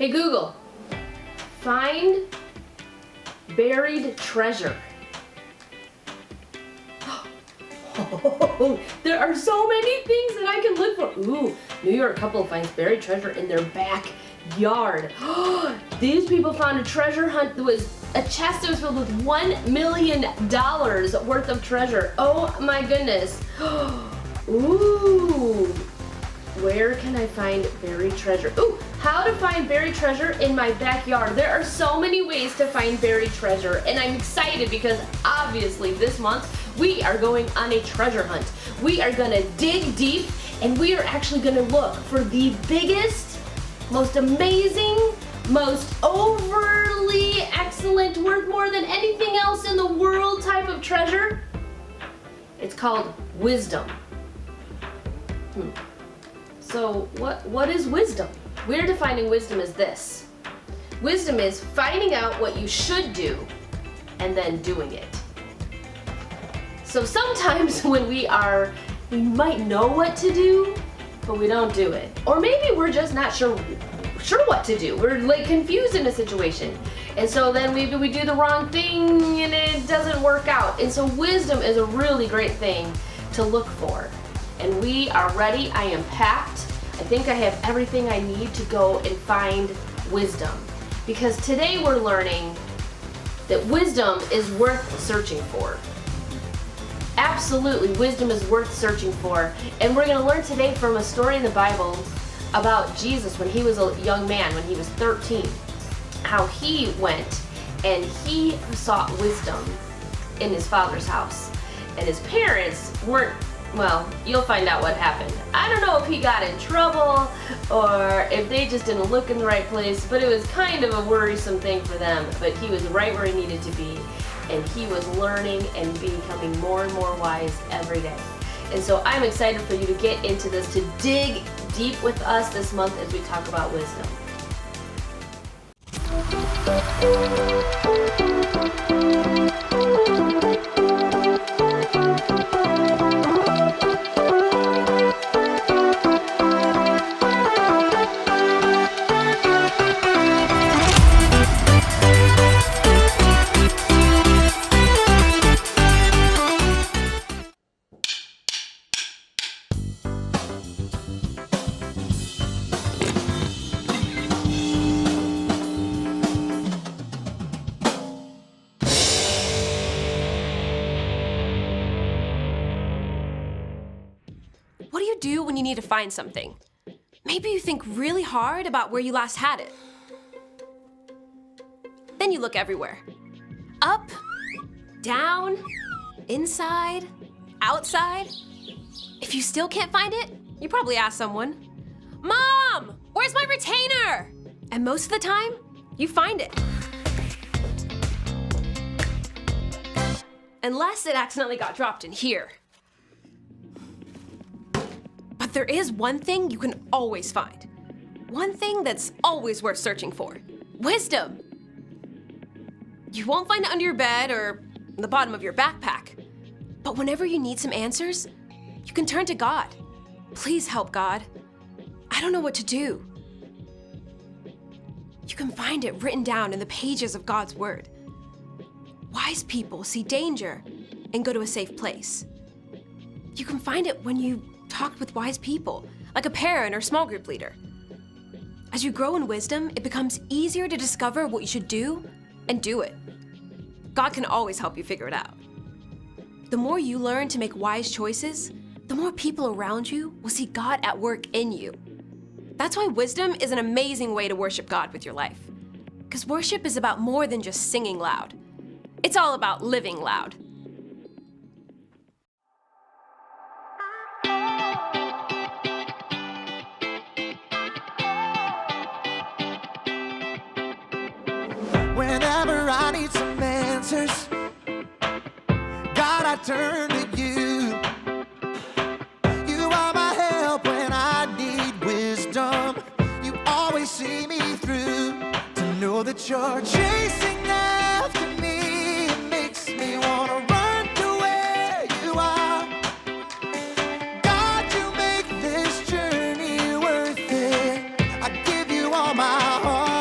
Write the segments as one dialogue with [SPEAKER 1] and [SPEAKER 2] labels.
[SPEAKER 1] Hey Google, find buried treasure. Oh, there are so many things that I can look for. Ooh, New York couple finds buried treasure in their backyard. These people found a treasure hunt that was a chest that was filled with $1 million worth of treasure. Oh my goodness. Ooh, where can I find buried treasure? Ooh, how to find buried treasure in my backyard. There are so many ways to find buried treasure, and I'm excited because obviously this month we are going on a treasure hunt. We are gonna dig deep, and we are actually gonna look for the biggest, most amazing, most overly excellent, worth more than anything else in the world type of treasure. It's called wisdom. So what is wisdom? We're defining wisdom as this. Wisdom is finding out what you should do and then doing it. So sometimes when we might know what to do, but we don't do it. Or maybe we're just not sure what to do. We're like confused in a situation. And so then maybe we do the wrong thing and it doesn't work out. And so wisdom is a really great thing to look for. And we are ready. I am packed. I think I have everything I need to go and find wisdom. Because today we're learning that wisdom is worth searching for. Absolutely, wisdom is worth searching for. And we're going to learn today from a story in the Bible about Jesus when he was a young man, when he was 13. How he went and he sought wisdom in his father's house. And his parents weren't, well, you'll find out what happened. I don't know if he got in trouble or if they just didn't look in the right place, but it was kind of a worrisome thing for them. But he was right where he needed to be, and he was learning and becoming more and more wise every day. And so I'm excited for you to get into this, to dig deep with us this month as we talk about wisdom.
[SPEAKER 2] What do you do when you need to find something? Maybe you think really hard about where you last had it. Then you look everywhere. Up, down, inside, outside. If you still can't find it, you probably ask someone, "Mom, where's my retainer?" And most of the time, you find it. Unless it accidentally got dropped in here. But there is one thing you can always find. One thing that's always worth searching for. Wisdom. You won't find it under your bed or in the bottom of your backpack. But whenever you need some answers, you can turn to God. Please help, God. I don't know what to do. You can find it written down in the pages of God's Word. Wise people see danger and go to a safe place. You can find it when you talk with wise people, like a parent or small group leader. As you grow in wisdom, it becomes easier to discover what you should do and do it. God can always help you figure it out. The more you learn to make wise choices, the more people around you will see God at work in you. That's why wisdom is an amazing way to worship God with your life. Because worship is about more than just singing loud. It's all about living loud.
[SPEAKER 3] Whenever I need some answers, God, I turn to you. You are my help when I need wisdom. You always see me through. To know that you're chasing after me, it makes me wanna run to where you are. God, you make this journey worth it. I give you all my heart.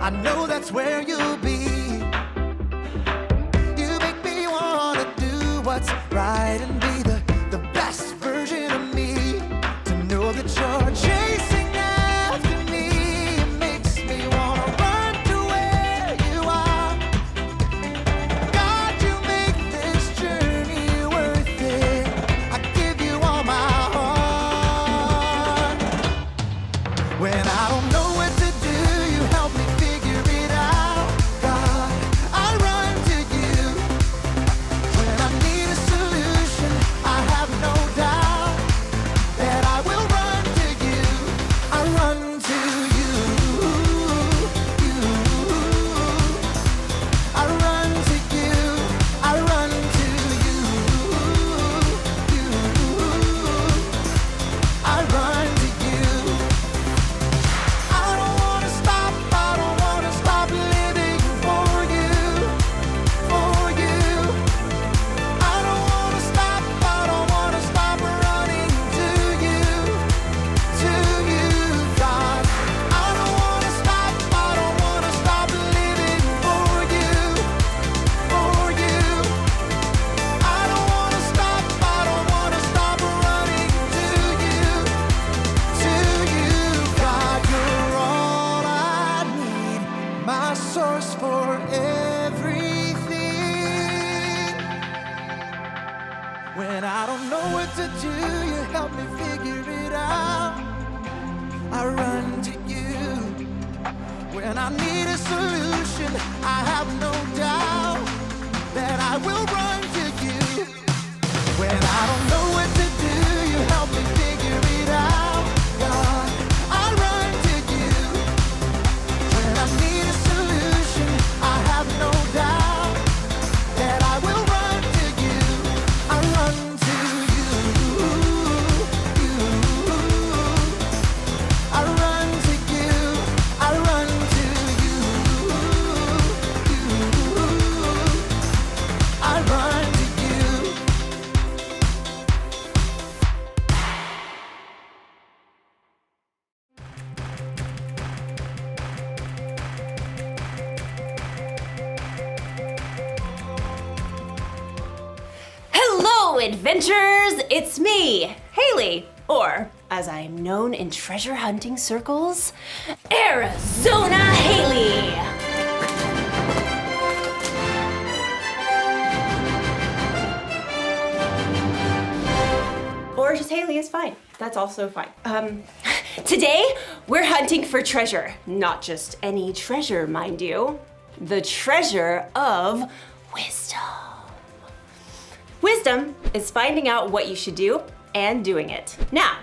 [SPEAKER 3] I know that's where you'll be. You make me wanna do what's right and be the best version of me. To know that you're chasing after me, it makes me wanna run to where you are. God, you make this journey worth it. I give you all my heart. When I don't know what to do, you help me figure it out. God, I run to you. When I need a solution, I have no doubt that I will run to you. I run to you. I run to you. I run to you. I run to you. I don't wanna stop. I don't wanna stop living for you. For you. I don't wanna stop. I don't wanna stop running to you. To you, God. I don't wanna stop. I don't wanna stop living for you. For you. I don't wanna stop. I don't wanna stop running to you. To you, God. You're all I need. My source for everything. When I don't know what to do, you help me figure it out. I run to you. When I need a solution, I have no doubt that I will run to you. When I don't know what to do, you help me figure it out. God, I run to you. When I need a solution, I have no doubt that I will run to you. I run to you. I run to you. I run to you. I run to you.
[SPEAKER 4] Hello, adventurers! It's me, Haley, or as I am known in treasure hunting circles, Arizona Haley! Or just Haley is fine. That's also fine. Today, we're hunting for treasure. Not just any treasure, mind you. The treasure of wisdom. Wisdom is finding out what you should do and doing it. Now,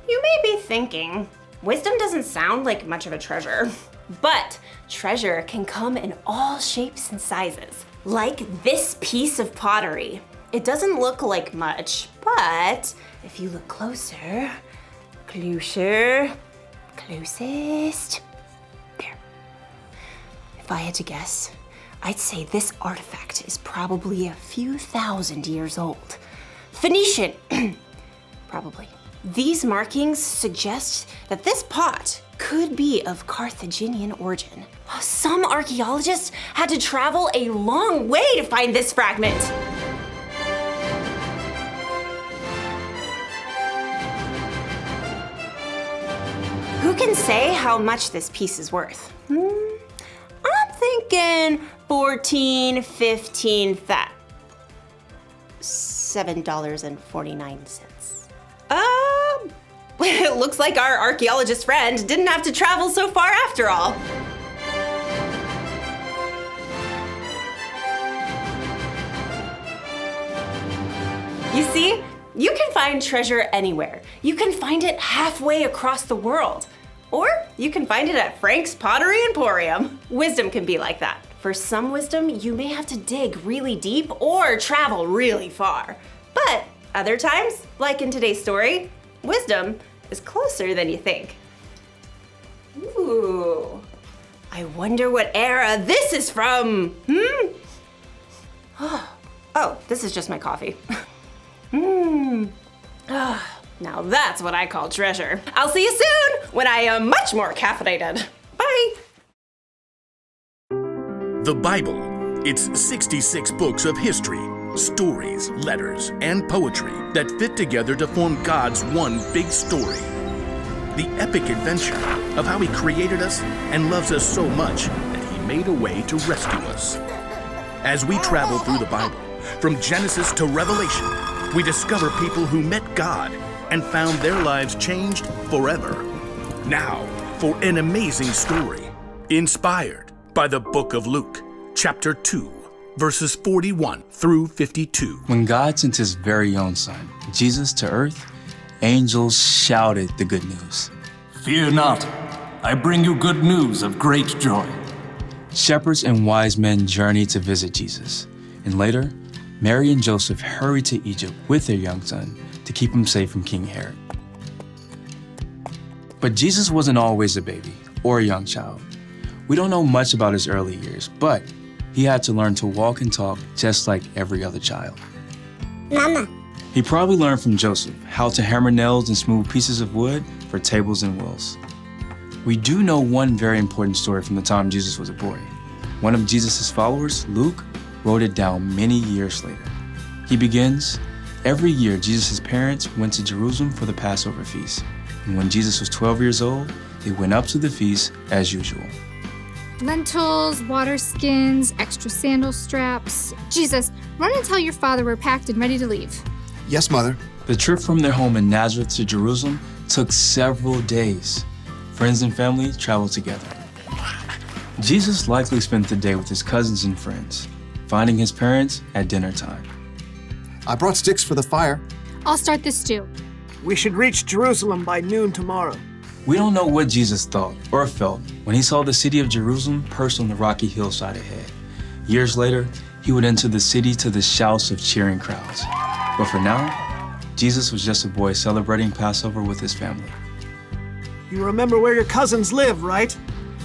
[SPEAKER 4] you may be thinking, wisdom doesn't sound like much of a treasure, but treasure can come in all shapes and sizes. Like this piece of pottery. It doesn't look like much, but if you look closer, closest, there. If I had to guess, I'd say this artifact is probably a few thousand years old. Phoenician, probably. These markings suggest that this pot could be of Carthaginian origin. Some archaeologists had to travel a long way to find this fragment. Who can say how much this piece is worth? I'm thinking 14, 15, $7.49. It looks like our archaeologist friend didn't have to travel so far after all. You see, you can find treasure anywhere. You can find it halfway across the world. Or you can find it at Frank's Pottery Emporium. Wisdom can be like that. For some wisdom, you may have to dig really deep or travel really far. But other times, like in today's story, wisdom is closer than you think. Ooh, I wonder what era this is from. Oh, this is just my coffee. Now that's what I call treasure. I'll see you soon when I am much more caffeinated. Bye.
[SPEAKER 5] The Bible. It's 66 books of history, stories, letters, and poetry that fit together to form God's one big story. The epic adventure of how He created us and loves us so much that He made a way to rescue us. As we travel through the Bible, from Genesis to Revelation, we discover people who met God and found their lives changed forever. Now, for an amazing story, inspired by the book of Luke, chapter 2, verses 41 through 52.
[SPEAKER 6] When God sent His very own Son, Jesus, to earth, angels shouted the good news.
[SPEAKER 7] Fear not, I bring you good news of great joy.
[SPEAKER 6] Shepherds and wise men journeyed to visit Jesus, and later, Mary and Joseph hurried to Egypt with their young son to keep him safe from King Herod. But Jesus wasn't always a baby or a young child. We don't know much about his early years, but he had to learn to walk and talk just like every other child.
[SPEAKER 8] Mama.
[SPEAKER 6] He probably learned from Joseph how to hammer nails and smooth pieces of wood for tables and wheels. We do know one very important story from the time Jesus was a boy. One of Jesus' followers, Luke, wrote it down many years later. He begins, every year Jesus' parents went to Jerusalem for the Passover feast. And when Jesus was 12 years old, they went up to the feast as usual.
[SPEAKER 8] Lentils, water skins, extra sandal straps. Jesus, run and tell your father we're packed and ready to leave.
[SPEAKER 9] Yes, Mother.
[SPEAKER 6] The trip from their home in Nazareth to Jerusalem took several days. Friends and family traveled together. Jesus likely spent the day with his cousins and friends, finding his parents at dinner time.
[SPEAKER 9] I brought sticks for the fire.
[SPEAKER 8] I'll start this stew.
[SPEAKER 10] We should reach Jerusalem by noon tomorrow.
[SPEAKER 6] We don't know what Jesus thought or felt when he saw the city of Jerusalem perched on the rocky hillside ahead. Years later, he would enter the city to the shouts of cheering crowds. But for now, Jesus was just a boy celebrating Passover with his family.
[SPEAKER 10] You remember where your cousins live, right?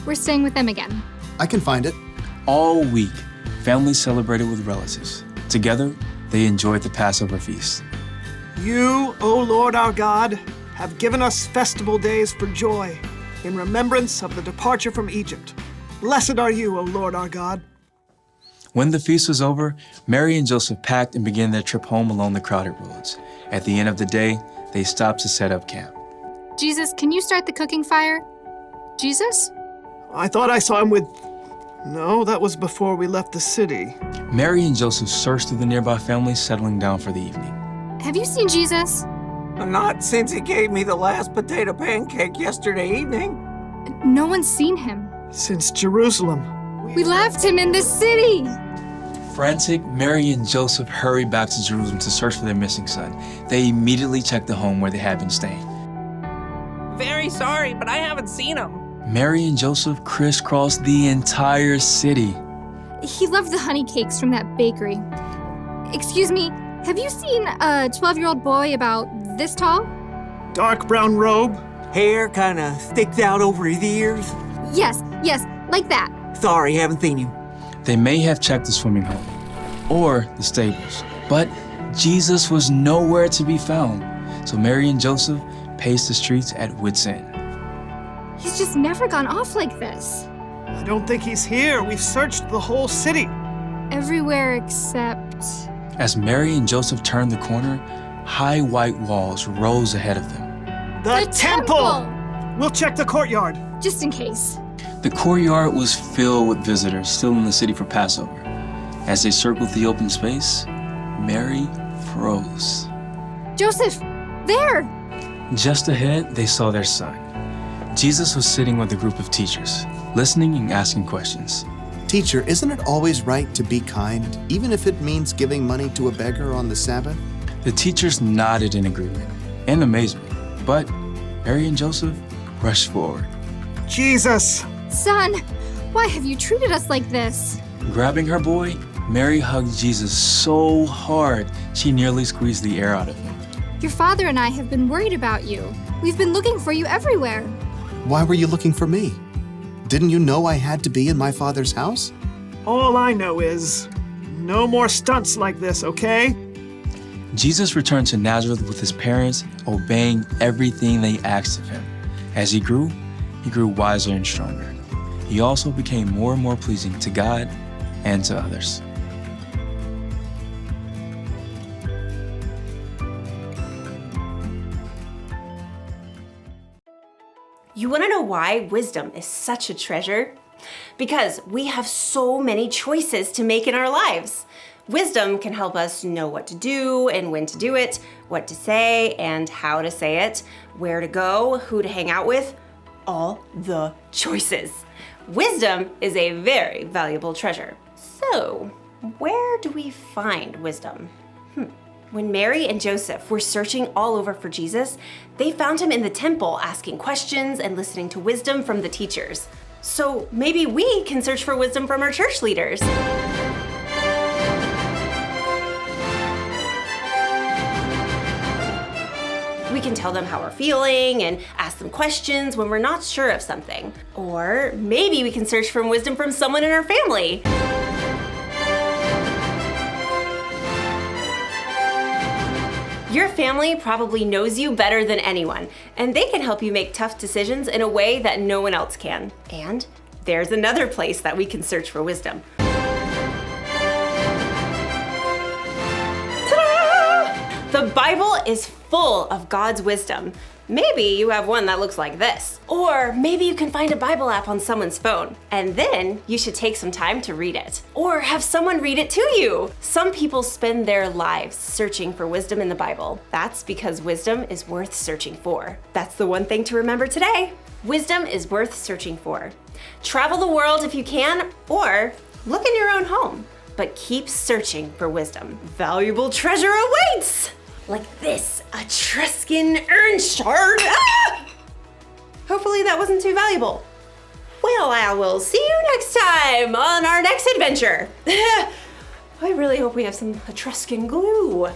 [SPEAKER 8] We're staying with them again.
[SPEAKER 9] I can find it.
[SPEAKER 6] All week, families celebrated with relatives. Together, they enjoyed the Passover feast.
[SPEAKER 10] You, O Lord our God, have given us festival days for joy, in remembrance of the departure from Egypt. Blessed are you, O Lord our God.
[SPEAKER 6] When the feast was over, Mary and Joseph packed and began their trip home along the crowded roads. At the end of the day, they stopped to set up camp.
[SPEAKER 8] Jesus, can you start the cooking fire? Jesus?
[SPEAKER 10] I thought I saw him with... No, that was before we left the city.
[SPEAKER 6] Mary and Joseph searched through the nearby families, settling down for the evening.
[SPEAKER 8] Have you seen Jesus?
[SPEAKER 11] Not since he gave me the last potato pancake yesterday evening.
[SPEAKER 8] No one's seen him.
[SPEAKER 10] Since Jerusalem.
[SPEAKER 8] We left him in the city.
[SPEAKER 6] Frantic, Mary and Joseph hurried back to Jerusalem to search for their missing son. They immediately checked the home where they had been staying.
[SPEAKER 11] Very sorry, but I haven't seen him.
[SPEAKER 6] Mary and Joseph crisscrossed the entire city.
[SPEAKER 8] He loved the honey cakes from that bakery. Excuse me, have you seen a 12-year-old boy about this tall?
[SPEAKER 10] Dark brown robe.
[SPEAKER 11] Hair kinda sticks out over his ears.
[SPEAKER 8] Yes, like that.
[SPEAKER 11] Sorry, haven't seen him.
[SPEAKER 6] They may have checked the swimming hole or the stables, but Jesus was nowhere to be found. So Mary and Joseph paced the streets at wit's end.
[SPEAKER 8] He's just never gone off like this.
[SPEAKER 10] I don't think he's here. We've searched the whole city.
[SPEAKER 8] Everywhere except...
[SPEAKER 6] As Mary and Joseph turned the corner, high white walls rose ahead of them.
[SPEAKER 10] The temple! We'll check the courtyard.
[SPEAKER 8] Just in case.
[SPEAKER 6] The courtyard was filled with visitors still in the city for Passover. As they circled the open space, Mary froze.
[SPEAKER 8] Joseph, there!
[SPEAKER 6] Just ahead, they saw their son. Jesus was sitting with a group of teachers, listening and asking questions.
[SPEAKER 9] Teacher, isn't it always right to be kind, even if it means giving money to a beggar on the Sabbath?
[SPEAKER 6] The teachers nodded in agreement and amazement, but Mary and Joseph rushed forward.
[SPEAKER 10] Jesus!
[SPEAKER 8] Son, why have you treated us like this?
[SPEAKER 6] Grabbing her boy, Mary hugged Jesus so hard she nearly squeezed the air out of him.
[SPEAKER 8] Your father and I have been worried about you. We've been looking for you everywhere.
[SPEAKER 9] Why were you looking for me? Didn't you know I had to be in my father's house?
[SPEAKER 10] All I know is, no more stunts like this, okay?
[SPEAKER 6] Jesus returned to Nazareth with his parents, obeying everything they asked of him. As he grew wiser and stronger. He also became more and more pleasing to God and to others.
[SPEAKER 4] You want to know why wisdom is such a treasure? Because we have so many choices to make in our lives. Wisdom can help us know what to do and when to do it, what to say and how to say it, where to go, who to hang out with, all the choices. Wisdom is a very valuable treasure. So, where do we find wisdom? When Mary and Joseph were searching all over for Jesus, they found him in the temple asking questions and listening to wisdom from the teachers. So maybe we can search for wisdom from our church leaders. We can tell them how we're feeling and ask them questions when we're not sure of something. Or maybe we can search for wisdom from someone in our family. Your family probably knows you better than anyone, and they can help you make tough decisions in a way that no one else can. And there's another place that we can search for wisdom. Ta-da! The Bible is full of God's wisdom. Maybe you have one that looks like this. Or maybe you can find a Bible app on someone's phone, and then you should take some time to read it. Or have someone read it to you. Some people spend their lives searching for wisdom in the Bible. That's because wisdom is worth searching for. That's the one thing to remember today. Wisdom is worth searching for. Travel the world if you can, or look in your own home. But keep searching for wisdom. Valuable treasure awaits! Like this Etruscan urn shard. Ah! Hopefully that wasn't too valuable. Well, I will see you next time on our next adventure. I really hope we have some Etruscan glue.